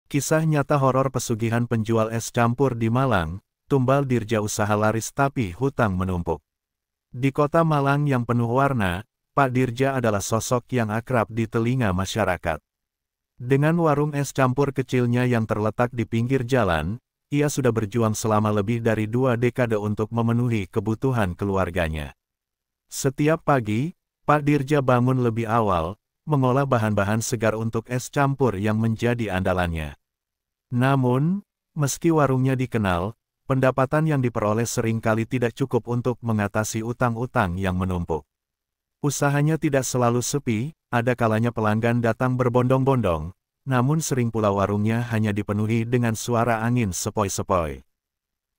Kisah nyata horor pesugihan penjual es campur di Malang, tumbal Dirja usaha laris tapi hutang menumpuk. Di kota Malang yang penuh warna, Pak Dirja adalah sosok yang akrab di telinga masyarakat. Dengan warung es campur kecilnya yang terletak di pinggir jalan, ia sudah berjuang selama lebih dari 2 dekade untuk memenuhi kebutuhan keluarganya. Setiap pagi, Pak Dirja bangun lebih awal, mengolah bahan-bahan segar untuk es campur yang menjadi andalannya. Namun, meski warungnya dikenal, pendapatan yang diperoleh seringkali tidak cukup untuk mengatasi utang-utang yang menumpuk. Usahanya tidak selalu sepi, ada kalanya pelanggan datang berbondong-bondong, namun sering pula warungnya hanya dipenuhi dengan suara angin sepoi-sepoi.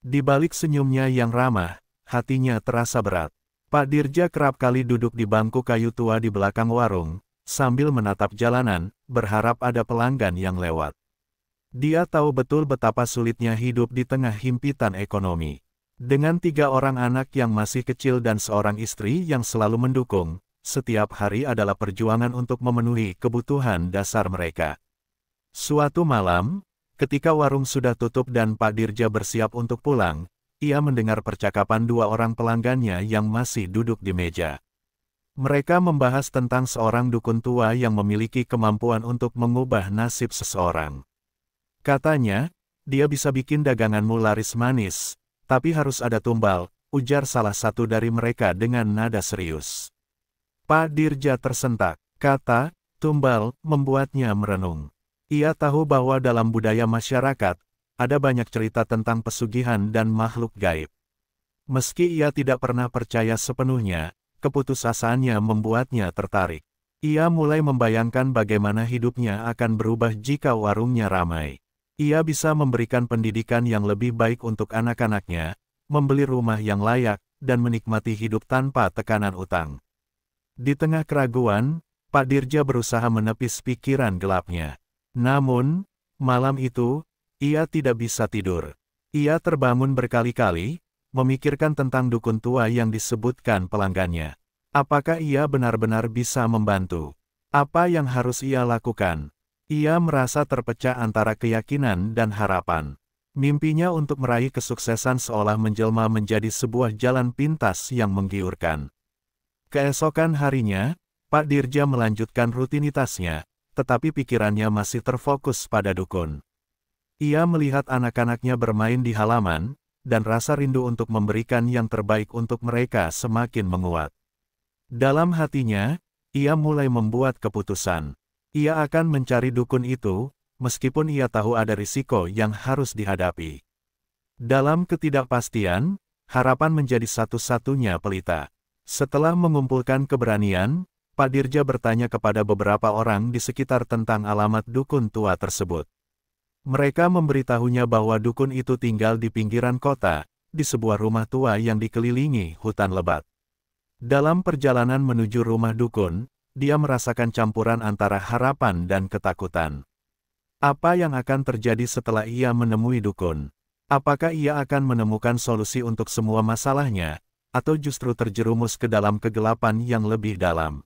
Di balik senyumnya yang ramah, hatinya terasa berat. Pak Dirja kerap kali duduk di bangku kayu tua di belakang warung, sambil menatap jalanan, berharap ada pelanggan yang lewat. Dia tahu betul betapa sulitnya hidup di tengah himpitan ekonomi. Dengan 3 orang anak yang masih kecil dan seorang istri yang selalu mendukung, setiap hari adalah perjuangan untuk memenuhi kebutuhan dasar mereka. Suatu malam, ketika warung sudah tutup dan Pak Dirja bersiap untuk pulang, ia mendengar percakapan 2 orang pelanggannya yang masih duduk di meja. Mereka membahas tentang seorang dukun tua yang memiliki kemampuan untuk mengubah nasib seseorang. Katanya, dia bisa bikin daganganmu laris manis, tapi harus ada tumbal, ujar salah satu dari mereka dengan nada serius. Pak Dirja tersentak, kata, tumbal, membuatnya merenung. Ia tahu bahwa dalam budaya masyarakat, ada banyak cerita tentang pesugihan dan makhluk gaib. Meski ia tidak pernah percaya sepenuhnya, keputusasaannya membuatnya tertarik. Ia mulai membayangkan bagaimana hidupnya akan berubah jika warungnya ramai. Ia bisa memberikan pendidikan yang lebih baik untuk anak-anaknya, membeli rumah yang layak, dan menikmati hidup tanpa tekanan utang. Di tengah keraguan, Pak Dirja berusaha menepis pikiran gelapnya. Namun, malam itu, ia tidak bisa tidur. Ia terbangun berkali-kali, memikirkan tentang dukun tua yang disebutkan pelanggannya. Apakah ia benar-benar bisa membantu? Apa yang harus ia lakukan? Ia merasa terpecah antara keyakinan dan harapan. Mimpinya untuk meraih kesuksesan seolah menjelma menjadi sebuah jalan pintas yang menggiurkan. Keesokan harinya, Pak Dirja melanjutkan rutinitasnya, tetapi pikirannya masih terfokus pada dukun. Ia melihat anak-anaknya bermain di halaman, dan rasa rindu untuk memberikan yang terbaik untuk mereka semakin menguat. Dalam hatinya, ia mulai membuat keputusan. Ia akan mencari dukun itu, meskipun ia tahu ada risiko yang harus dihadapi. Dalam ketidakpastian, harapan menjadi satu-satunya pelita. Setelah mengumpulkan keberanian, Pak Dirja bertanya kepada beberapa orang di sekitar tentang alamat dukun tua tersebut. Mereka memberitahunya bahwa dukun itu tinggal di pinggiran kota, di sebuah rumah tua yang dikelilingi hutan lebat. Dalam perjalanan menuju rumah dukun, dia merasakan campuran antara harapan dan ketakutan. Apa yang akan terjadi setelah ia menemui dukun? Apakah ia akan menemukan solusi untuk semua masalahnya, atau justru terjerumus ke dalam kegelapan yang lebih dalam?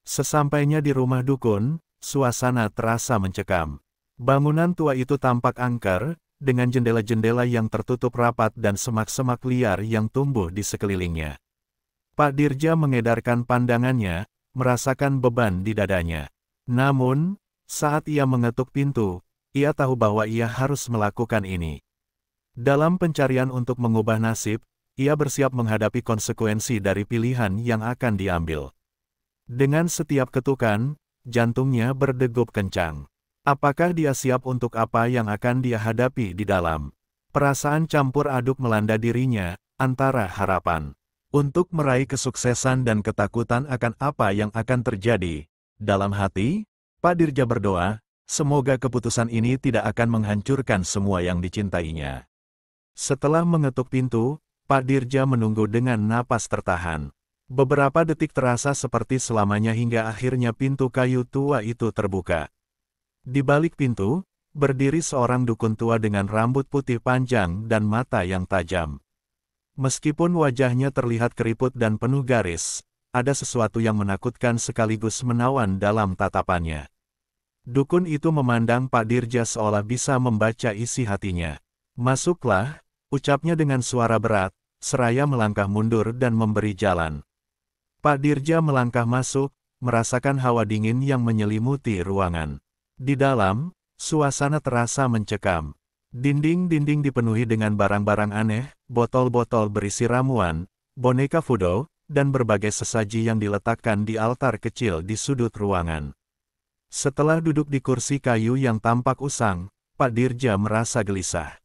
Sesampainya di rumah dukun, suasana terasa mencekam. Bangunan tua itu tampak angker, dengan jendela-jendela yang tertutup rapat dan semak-semak liar yang tumbuh di sekelilingnya. Pak Dirja mengedarkan pandangannya, merasakan beban di dadanya. Namun, saat ia mengetuk pintu, ia tahu bahwa ia harus melakukan ini. Dalam pencarian untuk mengubah nasib, ia bersiap menghadapi konsekuensi dari pilihan yang akan diambil. Dengan setiap ketukan, jantungnya berdegup kencang. Apakah dia siap untuk apa yang akan dia hadapi di dalam? Perasaan campur aduk melanda dirinya, antara harapan untuk meraih kesuksesan dan ketakutan akan apa yang akan terjadi. Dalam hati, Pak Dirja berdoa, semoga keputusan ini tidak akan menghancurkan semua yang dicintainya. Setelah mengetuk pintu, Pak Dirja menunggu dengan napas tertahan. Beberapa detik terasa seperti selamanya hingga akhirnya pintu kayu tua itu terbuka. Di balik pintu, berdiri seorang dukun tua dengan rambut putih panjang dan mata yang tajam. Meskipun wajahnya terlihat keriput dan penuh garis, ada sesuatu yang menakutkan sekaligus menawan dalam tatapannya. Dukun itu memandang Pak Dirja seolah bisa membaca isi hatinya. "Masuklah," ucapnya dengan suara berat, seraya melangkah mundur dan memberi jalan. Pak Dirja melangkah masuk, merasakan hawa dingin yang menyelimuti ruangan. Di dalam, suasana terasa mencekam. Dinding-dinding dipenuhi dengan barang-barang aneh, botol-botol berisi ramuan, boneka voodoo, dan berbagai sesaji yang diletakkan di altar kecil di sudut ruangan. Setelah duduk di kursi kayu yang tampak usang, Pak Dirja merasa gelisah.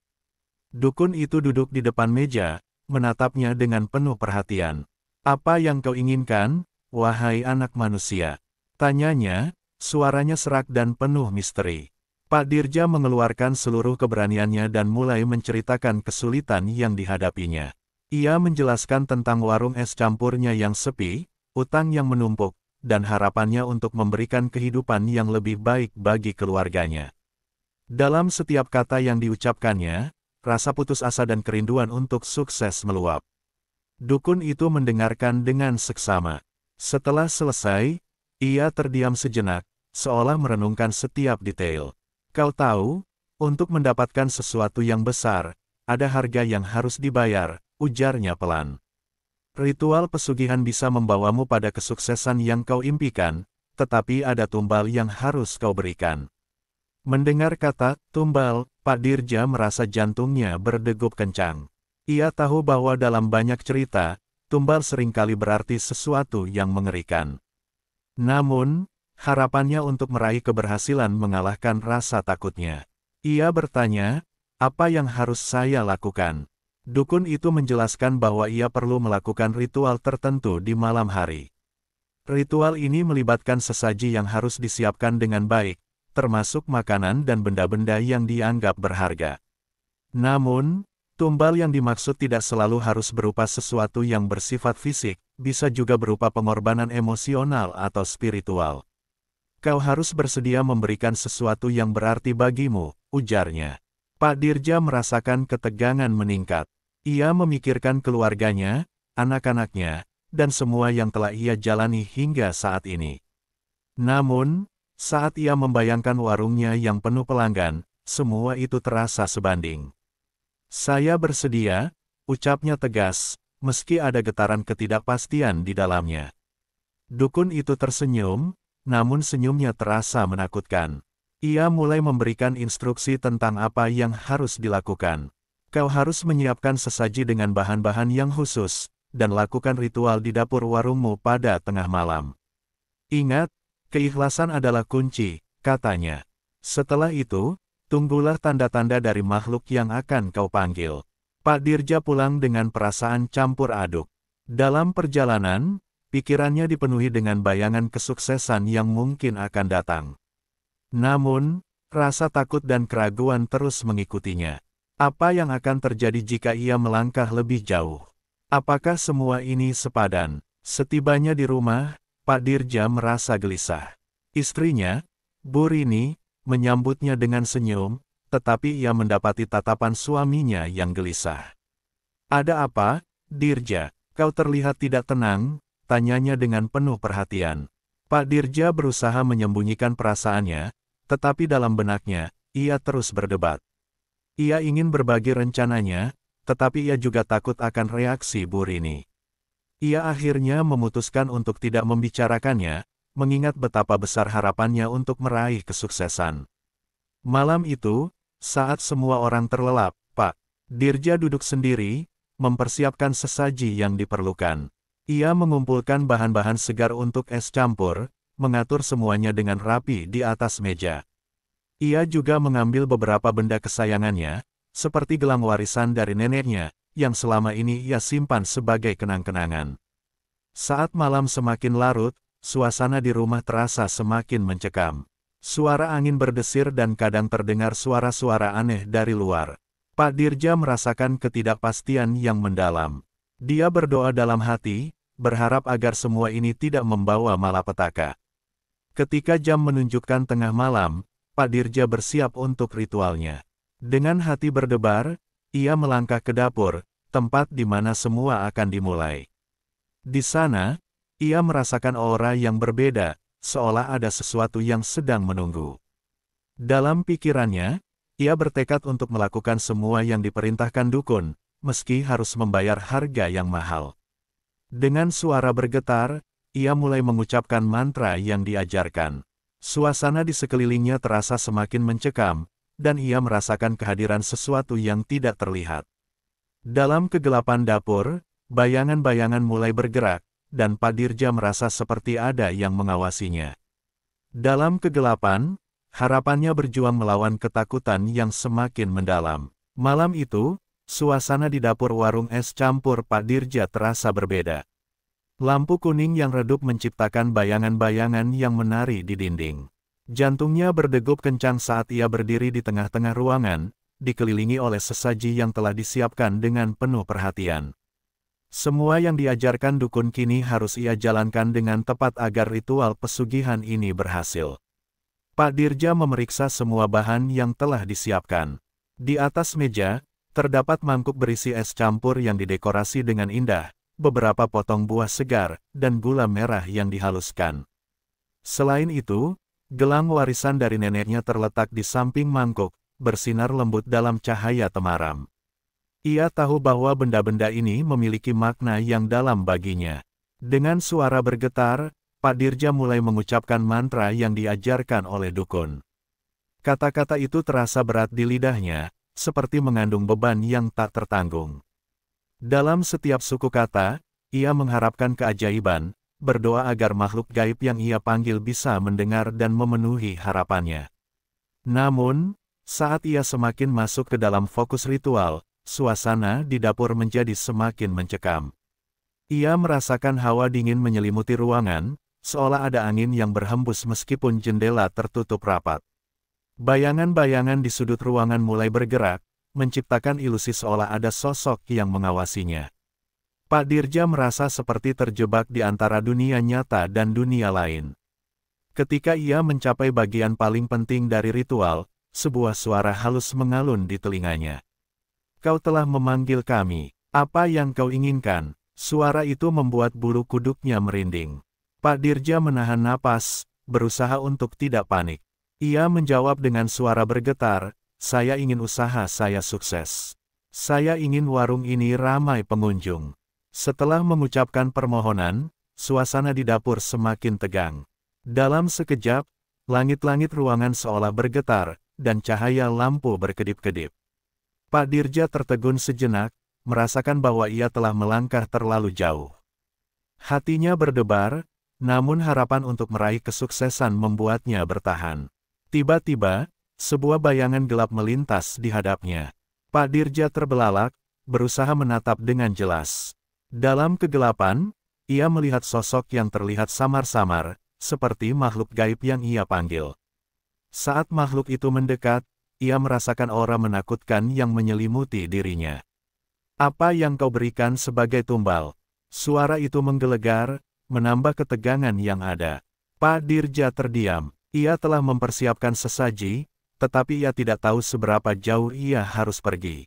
Dukun itu duduk di depan meja, menatapnya dengan penuh perhatian. "Apa yang kau inginkan, wahai anak manusia?" tanyanya, suaranya serak dan penuh misteri. Pak Dirja mengeluarkan seluruh keberaniannya dan mulai menceritakan kesulitan yang dihadapinya. Ia menjelaskan tentang warung es campurnya yang sepi, utang yang menumpuk, dan harapannya untuk memberikan kehidupan yang lebih baik bagi keluarganya. Dalam setiap kata yang diucapkannya, rasa putus asa dan kerinduan untuk sukses meluap. Dukun itu mendengarkan dengan seksama. Setelah selesai, ia terdiam sejenak, seolah merenungkan setiap detail. "Kau tahu, untuk mendapatkan sesuatu yang besar, ada harga yang harus dibayar," ujarnya pelan. "Ritual pesugihan bisa membawamu pada kesuksesan yang kau impikan, tetapi ada tumbal yang harus kau berikan." Mendengar kata tumbal, Pak Dirja merasa jantungnya berdegup kencang. Ia tahu bahwa dalam banyak cerita, tumbal seringkali berarti sesuatu yang mengerikan. Namun, harapannya untuk meraih keberhasilan mengalahkan rasa takutnya. Ia bertanya, "Apa yang harus saya lakukan?" Dukun itu menjelaskan bahwa ia perlu melakukan ritual tertentu di malam hari. Ritual ini melibatkan sesaji yang harus disiapkan dengan baik, termasuk makanan dan benda-benda yang dianggap berharga. Namun, tumbal yang dimaksud tidak selalu harus berupa sesuatu yang bersifat fisik, bisa juga berupa pengorbanan emosional atau spiritual. "Kau harus bersedia memberikan sesuatu yang berarti bagimu," ujarnya. Pak Dirja merasakan ketegangan meningkat. Ia memikirkan keluarganya, anak-anaknya, dan semua yang telah ia jalani hingga saat ini. Namun, saat ia membayangkan warungnya yang penuh pelanggan, semua itu terasa sebanding. "Saya bersedia," ucapnya tegas, meski ada getaran ketidakpastian di dalamnya. Dukun itu tersenyum, namun senyumnya terasa menakutkan. Ia mulai memberikan instruksi tentang apa yang harus dilakukan. "Kau harus menyiapkan sesaji dengan bahan-bahan yang khusus, dan lakukan ritual di dapur warungmu pada tengah malam. Ingat, keikhlasan adalah kunci," katanya. "Setelah itu, tunggulah tanda-tanda dari makhluk yang akan kau panggil." Pak Dirja pulang dengan perasaan campur aduk. Dalam perjalanan, pikirannya dipenuhi dengan bayangan kesuksesan yang mungkin akan datang. Namun, rasa takut dan keraguan terus mengikutinya. Apa yang akan terjadi jika ia melangkah lebih jauh? Apakah semua ini sepadan? Setibanya di rumah, Pak Dirja merasa gelisah. Istrinya, Bu Rini, menyambutnya dengan senyum, tetapi ia mendapati tatapan suaminya yang gelisah. "Ada apa, Dirja? Kau terlihat tidak tenang," tanyanya dengan penuh perhatian. Pak Dirja berusaha menyembunyikan perasaannya, tetapi dalam benaknya, ia terus berdebat. Ia ingin berbagi rencananya, tetapi ia juga takut akan reaksi Bu Rini. Ia akhirnya memutuskan untuk tidak membicarakannya, mengingat betapa besar harapannya untuk meraih kesuksesan. Malam itu, saat semua orang terlelap, Pak Dirja duduk sendiri, mempersiapkan sesaji yang diperlukan. Ia mengumpulkan bahan-bahan segar untuk es campur, mengatur semuanya dengan rapi di atas meja. Ia juga mengambil beberapa benda kesayangannya, seperti gelang warisan dari neneknya, yang selama ini ia simpan sebagai kenang-kenangan. Saat malam semakin larut, suasana di rumah terasa semakin mencekam. Suara angin berdesir dan kadang terdengar suara-suara aneh dari luar. Pak Dirja merasakan ketidakpastian yang mendalam. Dia berdoa dalam hati, berharap agar semua ini tidak membawa malapetaka. Ketika jam menunjukkan tengah malam, Pak Dirja bersiap untuk ritualnya. Dengan hati berdebar, ia melangkah ke dapur, tempat di mana semua akan dimulai. Di sana, ia merasakan aura yang berbeda, seolah ada sesuatu yang sedang menunggu. Dalam pikirannya, ia bertekad untuk melakukan semua yang diperintahkan dukun, meski harus membayar harga yang mahal. Dengan suara bergetar, ia mulai mengucapkan mantra yang diajarkan. Suasana di sekelilingnya terasa semakin mencekam, dan ia merasakan kehadiran sesuatu yang tidak terlihat. Dalam kegelapan dapur, bayangan-bayangan mulai bergerak, dan Pak Dirja merasa seperti ada yang mengawasinya. Dalam kegelapan, harapannya berjuang melawan ketakutan yang semakin mendalam. Malam itu, suasana di dapur warung es campur Pak Dirja terasa berbeda. Lampu kuning yang redup menciptakan bayangan-bayangan yang menari di dinding. Jantungnya berdegup kencang saat ia berdiri di tengah-tengah ruangan, dikelilingi oleh sesaji yang telah disiapkan dengan penuh perhatian. Semua yang diajarkan dukun kini harus ia jalankan dengan tepat agar ritual pesugihan ini berhasil. Pak Dirja memeriksa semua bahan yang telah disiapkan. Di atas meja, terdapat mangkuk berisi es campur yang didekorasi dengan indah, beberapa potong buah segar, dan gula merah yang dihaluskan. Selain itu, gelang warisan dari neneknya terletak di samping mangkuk, bersinar lembut dalam cahaya temaram. Ia tahu bahwa benda-benda ini memiliki makna yang dalam baginya. Dengan suara bergetar, Pak Dirja mulai mengucapkan mantra yang diajarkan oleh dukun. Kata-kata itu terasa berat di lidahnya, seperti mengandung beban yang tak tertanggung. Dalam setiap suku kata, ia mengharapkan keajaiban, berdoa agar makhluk gaib yang ia panggil bisa mendengar dan memenuhi harapannya. Namun, saat ia semakin masuk ke dalam fokus ritual, suasana di dapur menjadi semakin mencekam. Ia merasakan hawa dingin menyelimuti ruangan, seolah ada angin yang berhembus meskipun jendela tertutup rapat. Bayangan-bayangan di sudut ruangan mulai bergerak, menciptakan ilusi seolah ada sosok yang mengawasinya. Pak Dirja merasa seperti terjebak di antara dunia nyata dan dunia lain. Ketika ia mencapai bagian paling penting dari ritual, sebuah suara halus mengalun di telinganya. "Kau telah memanggil kami. Apa yang kau inginkan?" Suara itu membuat bulu kuduknya merinding. Pak Dirja menahan napas, berusaha untuk tidak panik. Ia menjawab dengan suara bergetar, "Saya ingin usaha saya sukses. Saya ingin warung ini ramai pengunjung." Setelah mengucapkan permohonan, suasana di dapur semakin tegang. Dalam sekejap, langit-langit ruangan seolah bergetar, dan cahaya lampu berkedip-kedip. Pak Dirja tertegun sejenak, merasakan bahwa ia telah melangkah terlalu jauh. Hatinya berdebar, namun harapan untuk meraih kesuksesan membuatnya bertahan. Tiba-tiba, sebuah bayangan gelap melintas di hadapnya. Pak Dirja terbelalak, berusaha menatap dengan jelas. Dalam kegelapan, ia melihat sosok yang terlihat samar-samar, seperti makhluk gaib yang ia panggil. Saat makhluk itu mendekat, ia merasakan aura menakutkan yang menyelimuti dirinya. "Apa yang kau berikan sebagai tumbal?" Suara itu menggelegar, menambah ketegangan yang ada. Pak Dirja terdiam. Ia telah mempersiapkan sesaji, tetapi ia tidak tahu seberapa jauh ia harus pergi.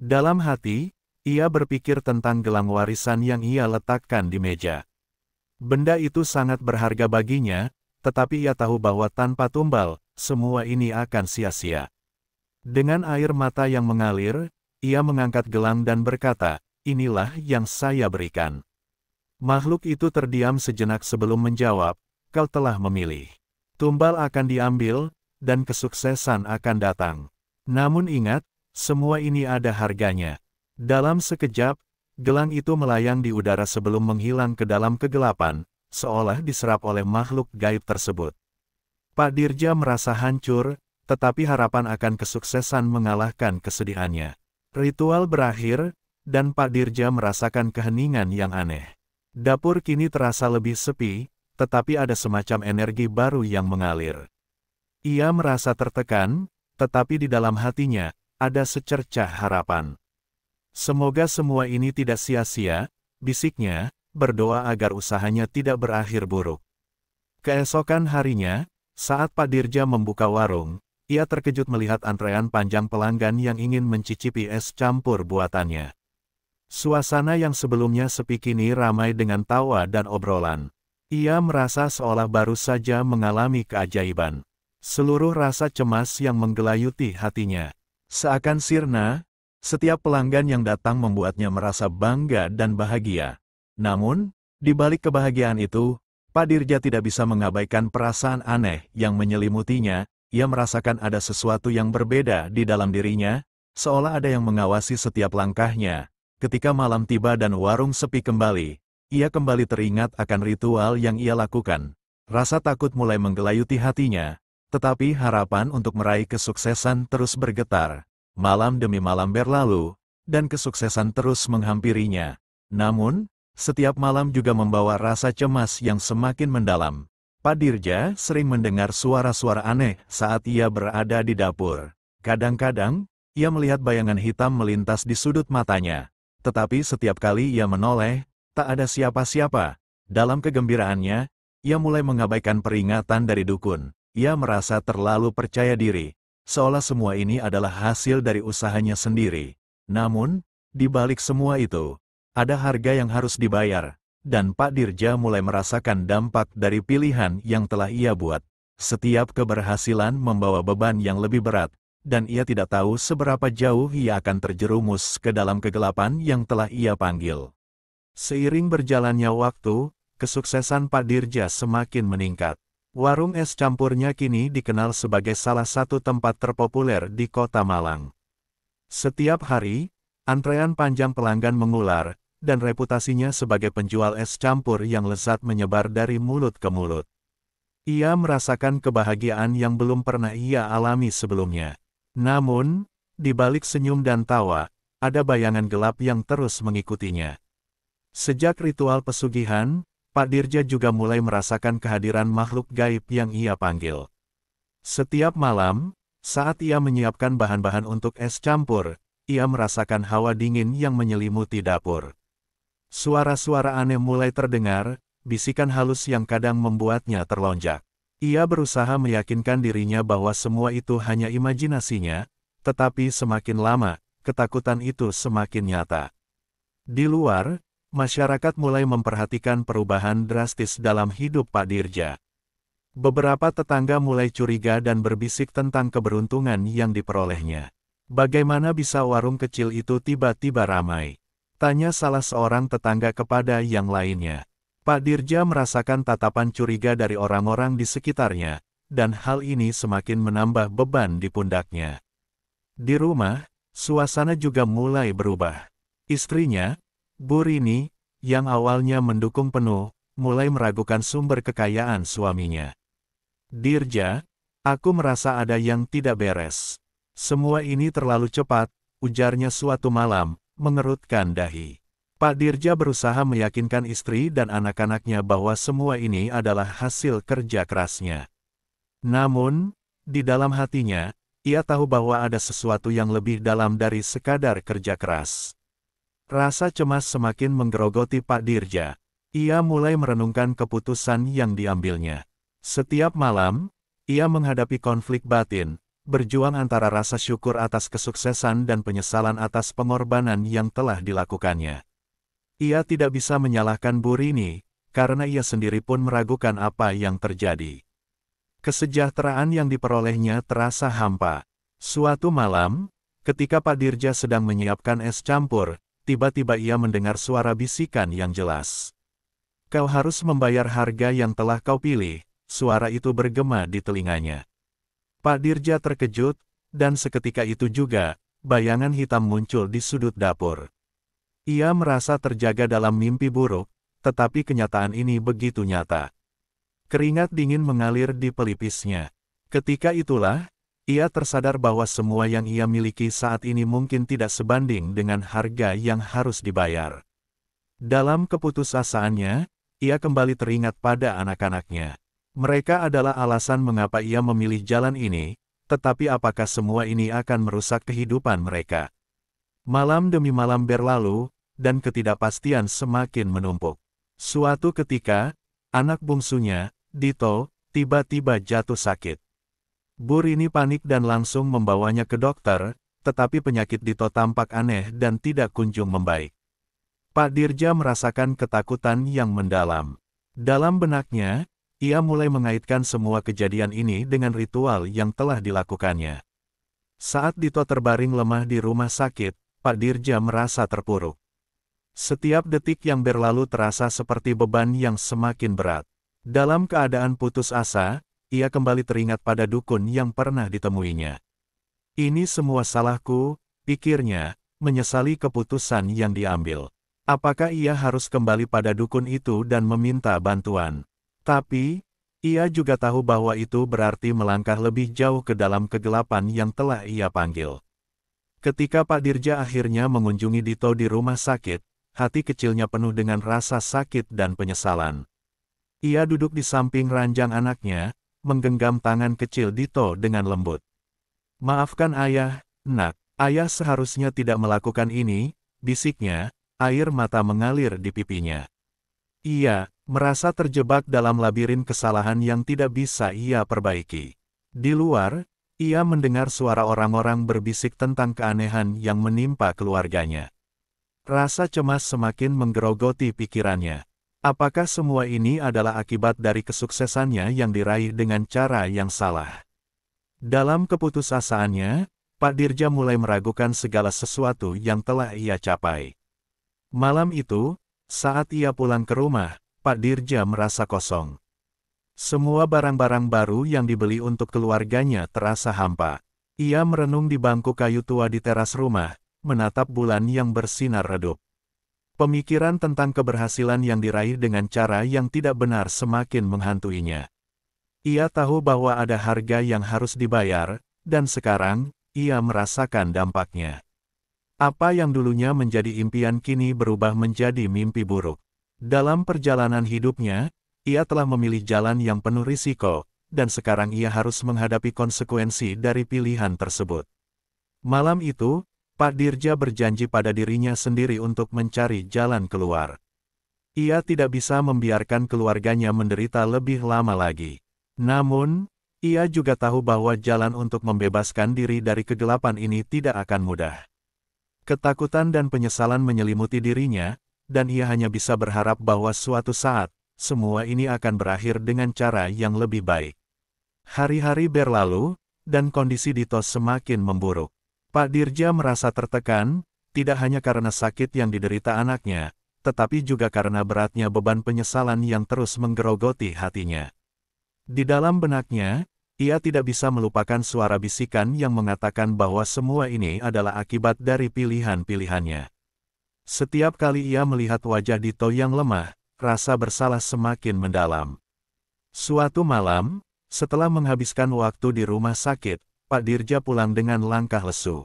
Dalam hati, ia berpikir tentang gelang warisan yang ia letakkan di meja. Benda itu sangat berharga baginya, tetapi ia tahu bahwa tanpa tumbal, semua ini akan sia-sia. Dengan air mata yang mengalir, ia mengangkat gelang dan berkata, "Inilah yang saya berikan." Makhluk itu terdiam sejenak sebelum menjawab, "Kau telah memilih. Tumbal akan diambil, dan kesuksesan akan datang. Namun ingat, semua ini ada harganya." Dalam sekejap, gelang itu melayang di udara sebelum menghilang ke dalam kegelapan, seolah diserap oleh makhluk gaib tersebut. Pak Dirja merasa hancur, tetapi harapan akan kesuksesan mengalahkan kesedihannya. Ritual berakhir, dan Pak Dirja merasakan keheningan yang aneh. Dapur kini terasa lebih sepi, tetapi ada semacam energi baru yang mengalir. Ia merasa tertekan, tetapi di dalam hatinya, ada secercah harapan. "Semoga semua ini tidak sia-sia," bisiknya, berdoa agar usahanya tidak berakhir buruk. Keesokan harinya, saat Pak Dirja membuka warung, ia terkejut melihat antrean panjang pelanggan yang ingin mencicipi es campur buatannya. Suasana yang sebelumnya sepi kini ramai dengan tawa dan obrolan. Ia merasa seolah baru saja mengalami keajaiban. Seluruh rasa cemas yang menggelayuti hatinya. Seakan sirna, setiap pelanggan yang datang membuatnya merasa bangga dan bahagia. Namun, di balik kebahagiaan itu, Pak Dirja tidak bisa mengabaikan perasaan aneh yang menyelimutinya. Ia merasakan ada sesuatu yang berbeda di dalam dirinya, seolah ada yang mengawasi setiap langkahnya. Ketika malam tiba dan warung sepi kembali, ia kembali teringat akan ritual yang ia lakukan. Rasa takut mulai menggelayuti hatinya, tetapi harapan untuk meraih kesuksesan terus bergetar. Malam demi malam berlalu, dan kesuksesan terus menghampirinya. Namun, setiap malam juga membawa rasa cemas yang semakin mendalam. Pak Dirja sering mendengar suara-suara aneh saat ia berada di dapur. Kadang-kadang, ia melihat bayangan hitam melintas di sudut matanya. Tetapi setiap kali ia menoleh, tak ada siapa-siapa. Dalam kegembiraannya, ia mulai mengabaikan peringatan dari dukun. Ia merasa terlalu percaya diri, seolah semua ini adalah hasil dari usahanya sendiri. Namun, di balik semua itu, ada harga yang harus dibayar, dan Pak Dirja mulai merasakan dampak dari pilihan yang telah ia buat. Setiap keberhasilan membawa beban yang lebih berat, dan ia tidak tahu seberapa jauh ia akan terjerumus ke dalam kegelapan yang telah ia panggil. Seiring berjalannya waktu, kesuksesan Pak Dirja semakin meningkat. Warung es campurnya kini dikenal sebagai salah satu tempat terpopuler di kota Malang. Setiap hari, antrean panjang pelanggan mengular, dan reputasinya sebagai penjual es campur yang lezat menyebar dari mulut ke mulut. Ia merasakan kebahagiaan yang belum pernah ia alami sebelumnya. Namun, di balik senyum dan tawa, ada bayangan gelap yang terus mengikutinya. Sejak ritual pesugihan, Pak Dirja juga mulai merasakan kehadiran makhluk gaib yang ia panggil. Setiap malam, saat ia menyiapkan bahan-bahan untuk es campur, ia merasakan hawa dingin yang menyelimuti dapur. Suara-suara aneh mulai terdengar, bisikan halus yang kadang membuatnya terlonjak. Ia berusaha meyakinkan dirinya bahwa semua itu hanya imajinasinya, tetapi semakin lama, ketakutan itu semakin nyata. Di luar, masyarakat mulai memperhatikan perubahan drastis dalam hidup Pak Dirja. Beberapa tetangga mulai curiga dan berbisik tentang keberuntungan yang diperolehnya. Bagaimana bisa warung kecil itu tiba-tiba ramai? Tanya salah seorang tetangga kepada yang lainnya. Pak Dirja merasakan tatapan curiga dari orang-orang di sekitarnya, dan hal ini semakin menambah beban di pundaknya. Di rumah, suasana juga mulai berubah. Istrinya, Bu Rini, yang awalnya mendukung penuh, mulai meragukan sumber kekayaan suaminya. Dirja, aku merasa ada yang tidak beres. Semua ini terlalu cepat, ujarnya suatu malam, mengerutkan dahi. Pak Dirja berusaha meyakinkan istri dan anak-anaknya bahwa semua ini adalah hasil kerja kerasnya. Namun, di dalam hatinya, ia tahu bahwa ada sesuatu yang lebih dalam dari sekadar kerja keras. Rasa cemas semakin menggerogoti Pak Dirja. Ia mulai merenungkan keputusan yang diambilnya. Setiap malam, ia menghadapi konflik batin, berjuang antara rasa syukur atas kesuksesan dan penyesalan atas pengorbanan yang telah dilakukannya. Ia tidak bisa menyalahkan Bu Rini, karena ia sendiri pun meragukan apa yang terjadi. Kesejahteraan yang diperolehnya terasa hampa. Suatu malam, ketika Pak Dirja sedang menyiapkan es campur, tiba-tiba ia mendengar suara bisikan yang jelas. Kau harus membayar harga yang telah kau pilih, suara itu bergema di telinganya. Pak Dirja terkejut, dan seketika itu juga, bayangan hitam muncul di sudut dapur. Ia merasa terjaga dalam mimpi buruk, tetapi kenyataan ini begitu nyata. Keringat dingin mengalir di pelipisnya. Ketika itulah, ia tersadar bahwa semua yang ia miliki saat ini mungkin tidak sebanding dengan harga yang harus dibayar. Dalam keputusasaannya, ia kembali teringat pada anak-anaknya. Mereka adalah alasan mengapa ia memilih jalan ini, tetapi apakah semua ini akan merusak kehidupan mereka? Malam demi malam berlalu, dan ketidakpastian semakin menumpuk. Suatu ketika, anak bungsunya, Dito, tiba-tiba jatuh sakit. Bu Rini panik dan langsung membawanya ke dokter, tetapi penyakit Dito tampak aneh dan tidak kunjung membaik. Pak Dirja merasakan ketakutan yang mendalam. Dalam benaknya, ia mulai mengaitkan semua kejadian ini dengan ritual yang telah dilakukannya. Saat Dito terbaring lemah di rumah sakit, Pak Dirja merasa terpuruk. Setiap detik yang berlalu terasa seperti beban yang semakin berat. Dalam keadaan putus asa, ia kembali teringat pada dukun yang pernah ditemuinya. Ini semua salahku, pikirnya, menyesali keputusan yang diambil. Apakah ia harus kembali pada dukun itu dan meminta bantuan? Tapi, ia juga tahu bahwa itu berarti melangkah lebih jauh ke dalam kegelapan yang telah ia panggil. Ketika Pak Dirja akhirnya mengunjungi Dito di rumah sakit, hati kecilnya penuh dengan rasa sakit dan penyesalan. Ia duduk di samping ranjang anaknya, menggenggam tangan kecil Dito dengan lembut. "Maafkan ayah, nak. Ayah seharusnya tidak melakukan ini," bisiknya, air mata mengalir di pipinya. Ia merasa terjebak dalam labirin kesalahan yang tidak bisa ia perbaiki. Di luar, ia mendengar suara orang-orang berbisik tentang keanehan yang menimpa keluarganya. Rasa cemas semakin menggerogoti pikirannya. Apakah semua ini adalah akibat dari kesuksesannya yang diraih dengan cara yang salah? Dalam keputusasaannya, Pak Dirja mulai meragukan segala sesuatu yang telah ia capai. Malam itu, saat ia pulang ke rumah, Pak Dirja merasa kosong. Semua barang-barang baru yang dibeli untuk keluarganya terasa hampa. Ia merenung di bangku kayu tua di teras rumah, menatap bulan yang bersinar redup. Pemikiran tentang keberhasilan yang diraih dengan cara yang tidak benar semakin menghantuinya. Ia tahu bahwa ada harga yang harus dibayar, dan sekarang, ia merasakan dampaknya. Apa yang dulunya menjadi impian kini berubah menjadi mimpi buruk. Dalam perjalanan hidupnya, ia telah memilih jalan yang penuh risiko, dan sekarang ia harus menghadapi konsekuensi dari pilihan tersebut. Malam itu, Pak Dirja berjanji pada dirinya sendiri untuk mencari jalan keluar. Ia tidak bisa membiarkan keluarganya menderita lebih lama lagi. Namun, ia juga tahu bahwa jalan untuk membebaskan diri dari kegelapan ini tidak akan mudah. Ketakutan dan penyesalan menyelimuti dirinya, dan ia hanya bisa berharap bahwa suatu saat, semua ini akan berakhir dengan cara yang lebih baik. Hari-hari berlalu, dan kondisi Dito semakin memburuk. Pak Dirja merasa tertekan, tidak hanya karena sakit yang diderita anaknya, tetapi juga karena beratnya beban penyesalan yang terus menggerogoti hatinya. Di dalam benaknya, ia tidak bisa melupakan suara bisikan yang mengatakan bahwa semua ini adalah akibat dari pilihan-pilihannya. Setiap kali ia melihat wajah Dito yang lemah, rasa bersalah semakin mendalam. Suatu malam, setelah menghabiskan waktu di rumah sakit, Pak Dirja pulang dengan langkah lesu.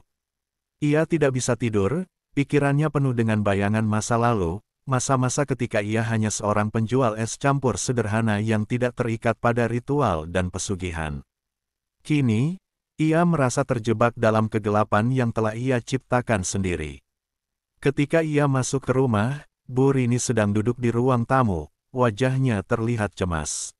Ia tidak bisa tidur, pikirannya penuh dengan bayangan masa lalu, masa-masa ketika ia hanya seorang penjual es campur sederhana yang tidak terikat pada ritual dan pesugihan. Kini, ia merasa terjebak dalam kegelapan yang telah ia ciptakan sendiri. Ketika ia masuk ke rumah, Bu Rini sedang duduk di ruang tamu, wajahnya terlihat cemas.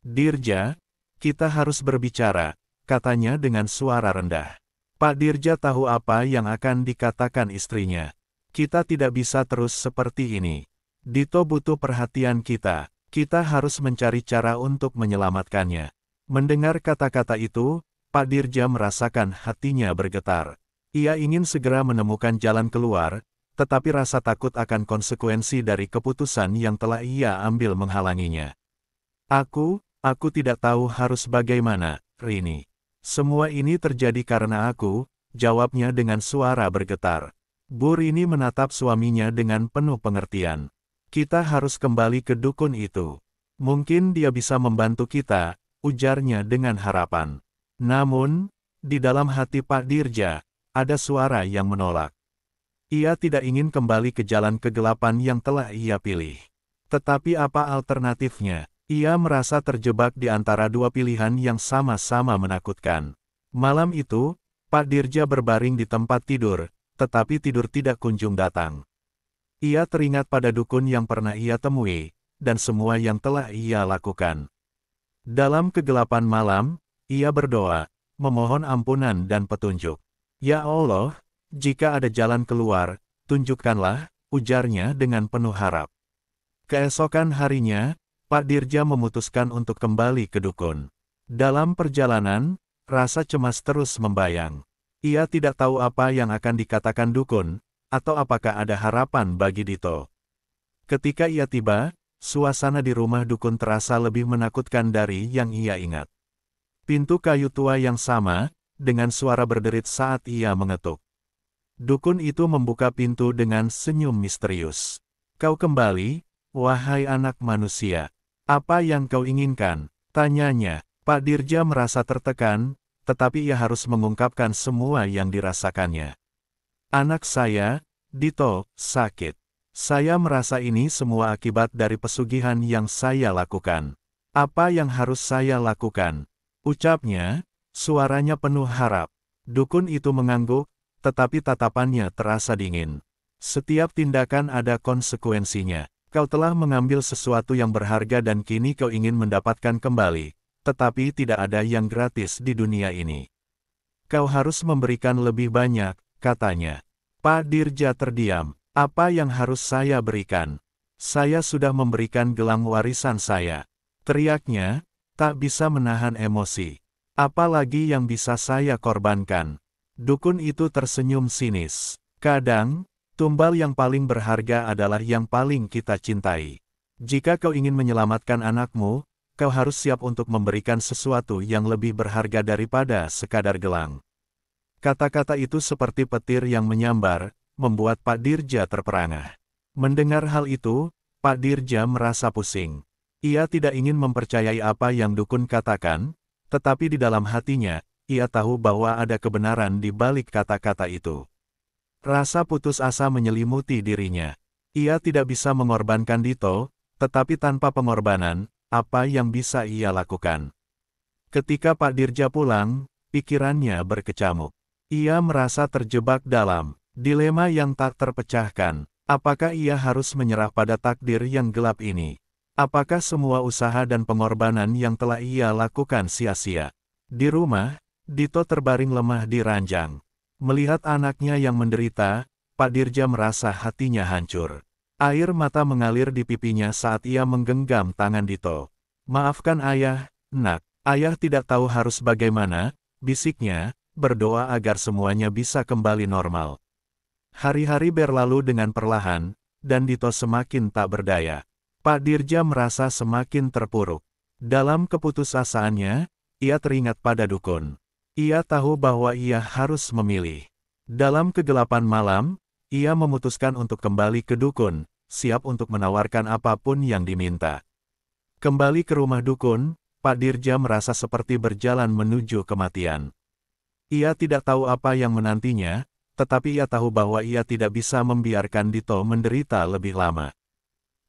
"Dirja, kita harus berbicara," katanya dengan suara rendah. Pak Dirja tahu apa yang akan dikatakan istrinya. "Kita tidak bisa terus seperti ini. Dito butuh perhatian kita. Kita harus mencari cara untuk menyelamatkannya." Mendengar kata-kata itu, Pak Dirja merasakan hatinya bergetar. Ia ingin segera menemukan jalan keluar, tetapi rasa takut akan konsekuensi dari keputusan yang telah ia ambil menghalanginya. Aku tidak tahu harus bagaimana, Rini. Semua ini terjadi karena aku," jawabnya dengan suara bergetar. Bu Rini menatap suaminya dengan penuh pengertian. "Kita harus kembali ke dukun itu. Mungkin dia bisa membantu kita," ujarnya dengan harapan. Namun, di dalam hati Pak Dirja, ada suara yang menolak. Ia tidak ingin kembali ke jalan kegelapan yang telah ia pilih. Tetapi apa alternatifnya? Ia merasa terjebak di antara dua pilihan yang sama-sama menakutkan. Malam itu, Pak Dirja berbaring di tempat tidur, tetapi tidur tidak kunjung datang. Ia teringat pada dukun yang pernah ia temui, dan semua yang telah ia lakukan. Dalam kegelapan malam, ia berdoa, memohon ampunan dan petunjuk. "Ya Allah, jika ada jalan keluar, tunjukkanlah," ujarnya dengan penuh harap. Keesokan harinya, Pak Dirja memutuskan untuk kembali ke dukun. Dalam perjalanan, rasa cemas terus membayang. Ia tidak tahu apa yang akan dikatakan dukun, atau apakah ada harapan bagi Dito. Ketika ia tiba, suasana di rumah dukun terasa lebih menakutkan dari yang ia ingat. Pintu kayu tua yang sama, dengan suara berderit saat ia mengetuk. Dukun itu membuka pintu dengan senyum misterius. "Kau kembali, wahai anak manusia. Apa yang kau inginkan?" tanyanya. Pak Dirja merasa tertekan, tetapi ia harus mengungkapkan semua yang dirasakannya. "Anak saya, Dito, sakit. Saya merasa ini semua akibat dari pesugihan yang saya lakukan. Apa yang harus saya lakukan?" ucapnya, suaranya penuh harap. Dukun itu mengangguk, tetapi tatapannya terasa dingin. "Setiap tindakan ada konsekuensinya. Kau telah mengambil sesuatu yang berharga dan kini kau ingin mendapatkan kembali, tetapi tidak ada yang gratis di dunia ini. Kau harus memberikan lebih banyak," katanya. Pak Dirja terdiam. "Apa yang harus saya berikan? Saya sudah memberikan gelang warisan saya," teriaknya, tak bisa menahan emosi. "Apalagi yang bisa saya korbankan?" Dukun itu tersenyum sinis. "Kadang, tumbal yang paling berharga adalah yang paling kita cintai. Jika kau ingin menyelamatkan anakmu, kau harus siap untuk memberikan sesuatu yang lebih berharga daripada sekadar gelang." Kata-kata itu seperti petir yang menyambar, membuat Pak Dirja terperangah. Mendengar hal itu, Pak Dirja merasa pusing. Ia tidak ingin mempercayai apa yang dukun katakan, tetapi di dalam hatinya, ia tahu bahwa ada kebenaran di balik kata-kata itu. Rasa putus asa menyelimuti dirinya. Ia tidak bisa mengorbankan Dito, tetapi tanpa pengorbanan, apa yang bisa ia lakukan? Ketika Pak Dirja pulang, pikirannya berkecamuk. Ia merasa terjebak dalam dilema yang tak terpecahkan. Apakah ia harus menyerah pada takdir yang gelap ini? Apakah semua usaha dan pengorbanan yang telah ia lakukan sia-sia? Di rumah, Dito terbaring lemah di ranjang. Melihat anaknya yang menderita, Pak Dirja merasa hatinya hancur. Air mata mengalir di pipinya saat ia menggenggam tangan Dito. "Maafkan ayah, nak. Ayah tidak tahu harus bagaimana," bisiknya, berdoa agar semuanya bisa kembali normal. Hari-hari berlalu dengan perlahan, dan Dito semakin tak berdaya. Pak Dirja merasa semakin terpuruk. Dalam keputusasaannya, ia teringat pada dukun. Ia tahu bahwa ia harus memilih. Dalam kegelapan malam, ia memutuskan untuk kembali ke dukun, siap untuk menawarkan apapun yang diminta. Kembali ke rumah dukun, Pak Dirja merasa seperti berjalan menuju kematian. Ia tidak tahu apa yang menantinya, tetapi ia tahu bahwa ia tidak bisa membiarkan Dito menderita lebih lama.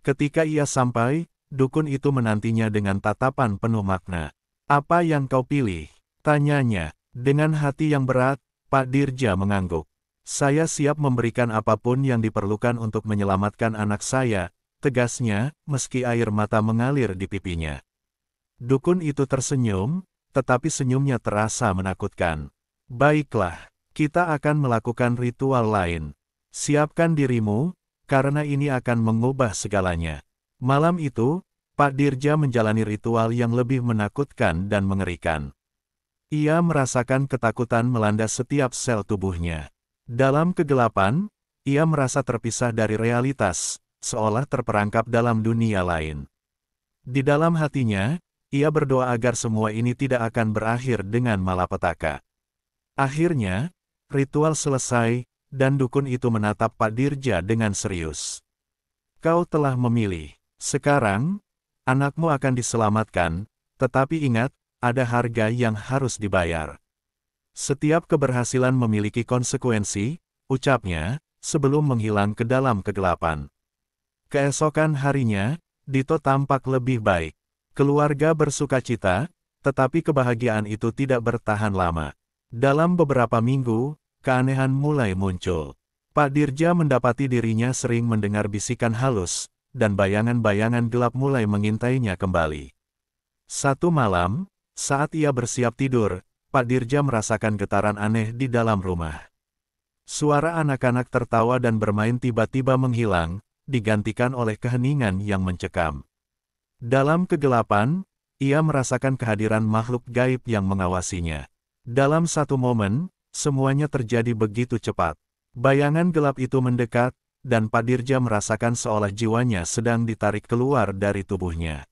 Ketika ia sampai, dukun itu menantinya dengan tatapan penuh makna. "Apa yang kau pilih?" tanyanya. Dengan hati yang berat, Pak Dirja mengangguk. "Saya siap memberikan apapun yang diperlukan untuk menyelamatkan anak saya," tegasnya, meski air mata mengalir di pipinya. Dukun itu tersenyum, tetapi senyumnya terasa menakutkan. "Baiklah, kita akan melakukan ritual lain. Siapkan dirimu, karena ini akan mengubah segalanya." Malam itu, Pak Dirja menjalani ritual yang lebih menakutkan dan mengerikan. Ia merasakan ketakutan melanda setiap sel tubuhnya. Dalam kegelapan, ia merasa terpisah dari realitas, seolah terperangkap dalam dunia lain. Di dalam hatinya, ia berdoa agar semua ini tidak akan berakhir dengan malapetaka. Akhirnya, ritual selesai, dan dukun itu menatap Pak Dirja dengan serius. "Kau telah memilih. Sekarang, anakmu akan diselamatkan, tetapi ingat, ada harga yang harus dibayar. Setiap keberhasilan memiliki konsekuensi," ucapnya, sebelum menghilang ke dalam kegelapan. Keesokan harinya, Dito tampak lebih baik. Keluarga bersukacita, tetapi kebahagiaan itu tidak bertahan lama. Dalam beberapa minggu, keanehan mulai muncul. Pak Dirja mendapati dirinya sering mendengar bisikan halus, dan bayangan-bayangan gelap mulai mengintainya kembali. Satu malam, saat ia bersiap tidur, Pak Dirja merasakan getaran aneh di dalam rumah. Suara anak-anak tertawa dan bermain tiba-tiba menghilang, digantikan oleh keheningan yang mencekam. Dalam kegelapan, ia merasakan kehadiran makhluk gaib yang mengawasinya. Dalam satu momen, semuanya terjadi begitu cepat. Bayangan gelap itu mendekat, dan Pak Dirja merasakan seolah jiwanya sedang ditarik keluar dari tubuhnya.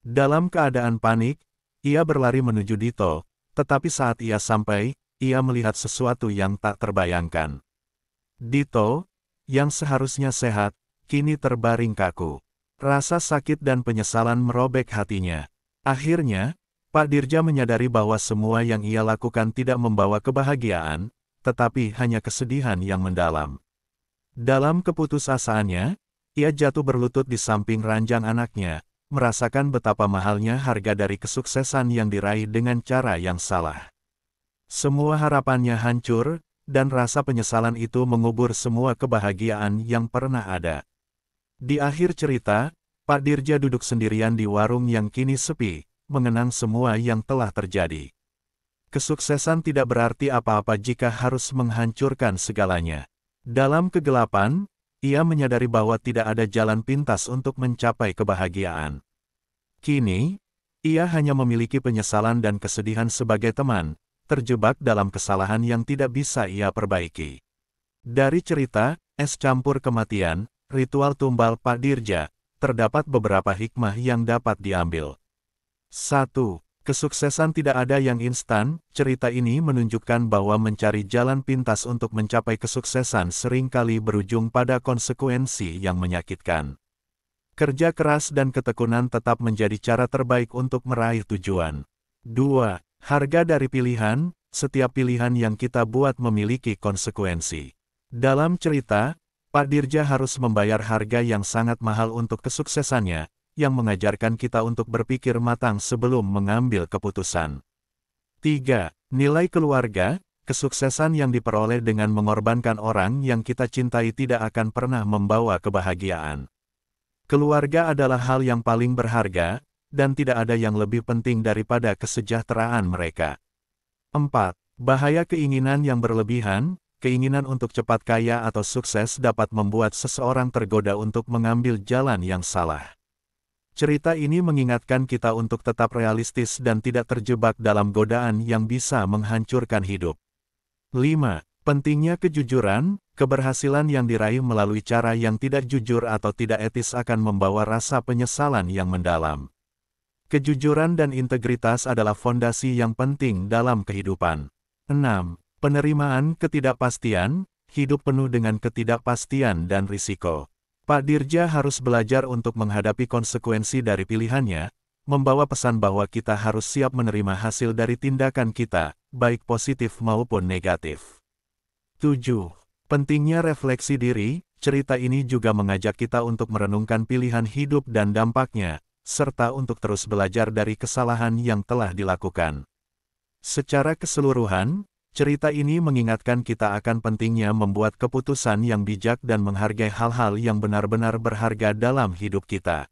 Dalam keadaan panik, ia berlari menuju Dito, tetapi saat ia sampai, ia melihat sesuatu yang tak terbayangkan. Dito, yang seharusnya sehat, kini terbaring kaku. Rasa sakit dan penyesalan merobek hatinya. Akhirnya, Pak Dirja menyadari bahwa semua yang ia lakukan tidak membawa kebahagiaan, tetapi hanya kesedihan yang mendalam. Dalam keputusasaannya, ia jatuh berlutut di samping ranjang anaknya, merasakan betapa mahalnya harga dari kesuksesan yang diraih dengan cara yang salah. Semua harapannya hancur, dan rasa penyesalan itu mengubur semua kebahagiaan yang pernah ada. Di akhir cerita, Pak Dirja duduk sendirian di warung yang kini sepi, mengenang semua yang telah terjadi. Kesuksesan tidak berarti apa-apa jika harus menghancurkan segalanya. Dalam kegelapan, ia menyadari bahwa tidak ada jalan pintas untuk mencapai kebahagiaan. Kini, ia hanya memiliki penyesalan dan kesedihan sebagai teman, terjebak dalam kesalahan yang tidak bisa ia perbaiki. Dari cerita, Es Campur Kematian, Ritual Tumbal Pak Dirja, terdapat beberapa hikmah yang dapat diambil. 1. Kesuksesan tidak ada yang instan. Cerita ini menunjukkan bahwa mencari jalan pintas untuk mencapai kesuksesan seringkali berujung pada konsekuensi yang menyakitkan. Kerja keras dan ketekunan tetap menjadi cara terbaik untuk meraih tujuan. 2. Harga dari pilihan. Setiap pilihan yang kita buat memiliki konsekuensi. Dalam cerita, Pak Dirja harus membayar harga yang sangat mahal untuk kesuksesannya, yang mengajarkan kita untuk berpikir matang sebelum mengambil keputusan. 3. Nilai keluarga. Kesuksesan yang diperoleh dengan mengorbankan orang yang kita cintai tidak akan pernah membawa kebahagiaan. Keluarga adalah hal yang paling berharga, dan tidak ada yang lebih penting daripada kesejahteraan mereka. 4. Bahaya keinginan yang berlebihan. Keinginan untuk cepat kaya atau sukses dapat membuat seseorang tergoda untuk mengambil jalan yang salah. Cerita ini mengingatkan kita untuk tetap realistis dan tidak terjebak dalam godaan yang bisa menghancurkan hidup. 5. Pentingnya kejujuran. Keberhasilan yang diraih melalui cara yang tidak jujur atau tidak etis akan membawa rasa penyesalan yang mendalam. Kejujuran dan integritas adalah fondasi yang penting dalam kehidupan. 6. Penerimaan ketidakpastian. Hidup penuh dengan ketidakpastian dan risiko. Pak Dirja harus belajar untuk menghadapi konsekuensi dari pilihannya, membawa pesan bahwa kita harus siap menerima hasil dari tindakan kita, baik positif maupun negatif. 7. Pentingnya refleksi diri. Cerita ini juga mengajak kita untuk merenungkan pilihan hidup dan dampaknya, serta untuk terus belajar dari kesalahan yang telah dilakukan. Secara keseluruhan, cerita ini mengingatkan kita akan pentingnya membuat keputusan yang bijak dan menghargai hal-hal yang benar-benar berharga dalam hidup kita.